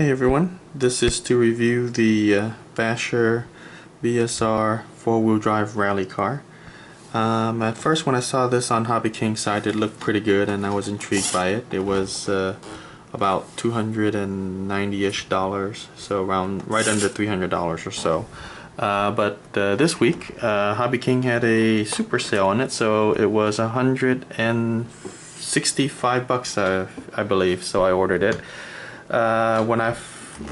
Hey everyone, this is to review the Basher BSR 4-wheel drive rally car. At first when I saw this on Hobby King's site, it looked pretty good and I was intrigued by it. It was about $290-ish, so around right under $300 or so. But this week Hobby King had a super sale on it, so it was $165 I believe, so I ordered it. When I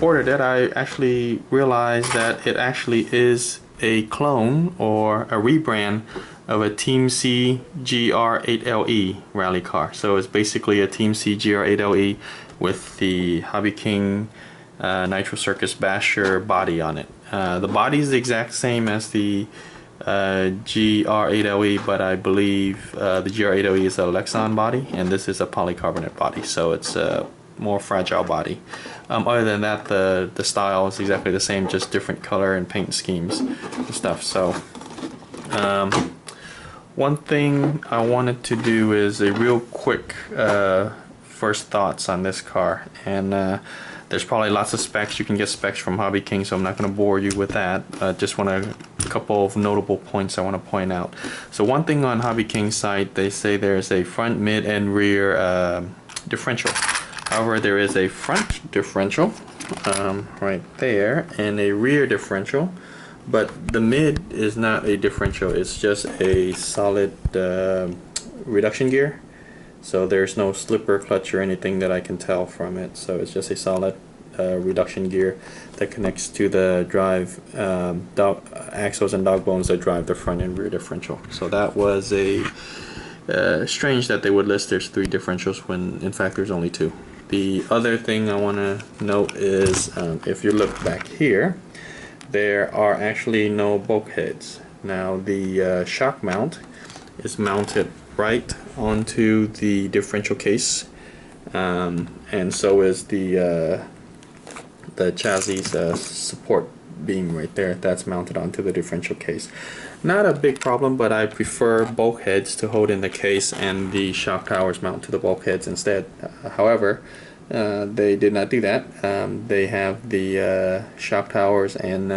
ordered it, I actually realized that it actually is a clone or a rebrand of a Team C GR8LE rally car. So it's basically a Team C GR8LE with the Hobby King Nitro Circus Basher body on it. The body is the exact same as the GR8LE, but I believe the GR8LE is a Lexan body and this is a polycarbonate body, so it's a more fragile body. Other than that, the style is exactly the same, just different color and paint schemes and stuff. So one thing I wanted to do is a real quick first thoughts on this car, and there's probably lots of specs. You can get specs from Hobby King, so I'm not going to bore you with that. Just want a couple of notable points I want to point out. So one thing on Hobby King's site, they say there's a front, mid, and rear differential. However, there is a front differential right there and a rear differential, but the mid is not a differential, it's just a solid reduction gear. So there's no slipper clutch or anything that I can tell from it, so it's just a solid reduction gear that connects to the drive axles and dog bones that drive the front and rear differential. So that was a strange that they would list there's 3 differentials when in fact there's only 2. The other thing I want to note is if you look back here, there are actually no bulkheads. Now the shock mount is mounted right onto the differential case, and so is the chassis support beam right there. That's mounted onto the differential case. Not a big problem, but I prefer bulkheads to hold in the case and the shock towers mount to the bulkheads instead. However, they did not do that. They have the shock towers and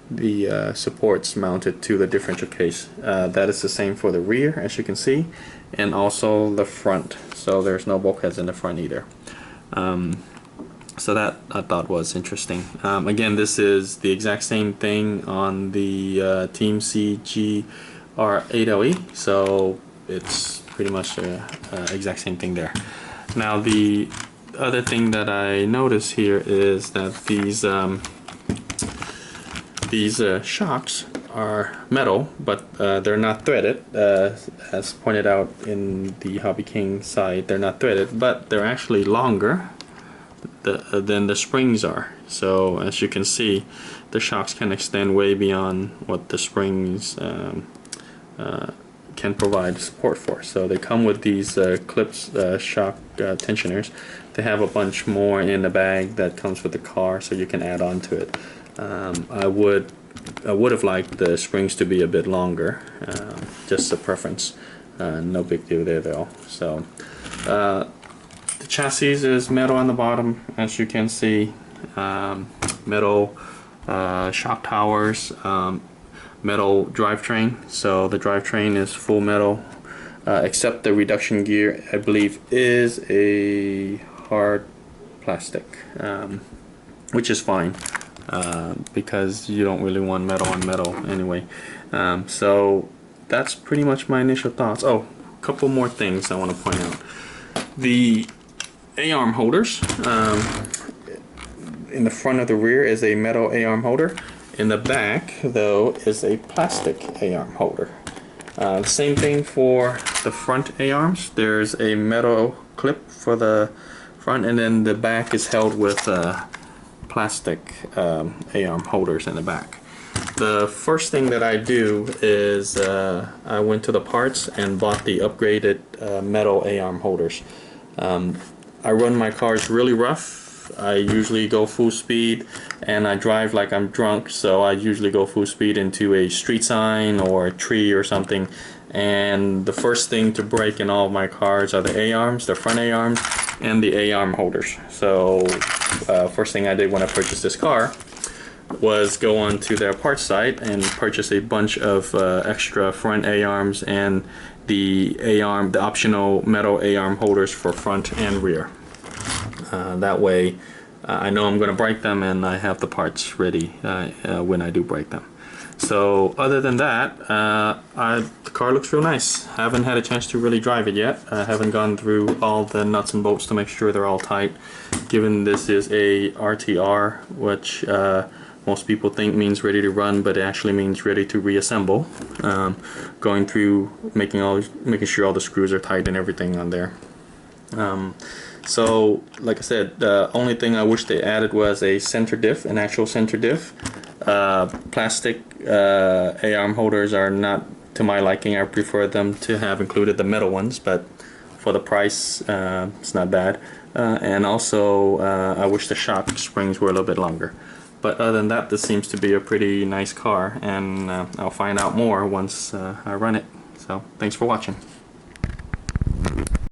the supports mounted to the differential case. That is the same for the rear, as you can see, and also the front. So there's no bulkheads in the front either. So that I thought was interesting. Again, this is the exact same thing on the Team C GR8LE, so it's pretty much the exact same thing there. Now the other thing that I notice here is that these shocks are metal, but they're not threaded. As pointed out in the Hobby King site, they're not threaded, but they're actually longer than the springs are. So as you can see, the shocks can extend way beyond what the springs can provide support for. So they come with these clips, shock tensioners. They have a bunch more in the bag that comes with the car, so you can add on to it. I would have liked the springs to be a bit longer, just a preference. No big deal there though. So the chassis is metal on the bottom, as you can see. Metal shock towers, metal drivetrain. So the drivetrain is full metal, except the reduction gear, I believe, is a hard plastic, which is fine because you don't really want metal on metal anyway. So that's pretty much my initial thoughts. Oh, a couple more things I want to point out. The A-arm holders, in the front of the rear is a metal A-arm holder. In the back, though, is a plastic A-arm holder. Same thing for the front A-arms. There's a metal clip for the front, and then the back is held with plastic A-arm holders in the back. The first thing that I do is I went to the parts and bought the upgraded metal A-arm holders. I run my cars really rough. I usually go full speed and I drive like I'm drunk, so I usually go full speed into a street sign or a tree or something, and the first thing to break in all of my cars are the A-arms, the front A-arms, and the A-arm holders. So first thing I did when I purchased this car was go on to their parts site and purchase a bunch of extra front A-arms and the A-arm, the optional metal A-arm holders for front and rear. That way I know I'm going to break them and I have the parts ready when I do break them. So other than that, the car looks real nice. Haven't had a chance to really drive it yet. I haven't gone through all the nuts and bolts to make sure they're all tight. Given this is a RTR, which most people think means ready to run, but it actually means ready to reassemble. Going through making sure all the screws are tight and everything on there. So like I said, the only thing I wish they added was a center diff, an actual center diff. Plastic A-arm holders are not to my liking. I prefer them to have included the metal ones, but for the price it's not bad. And also I wish the shock springs were a little bit longer. But other than that, this seems to be a pretty nice car, and I'll find out more once I run it. So thanks for watching.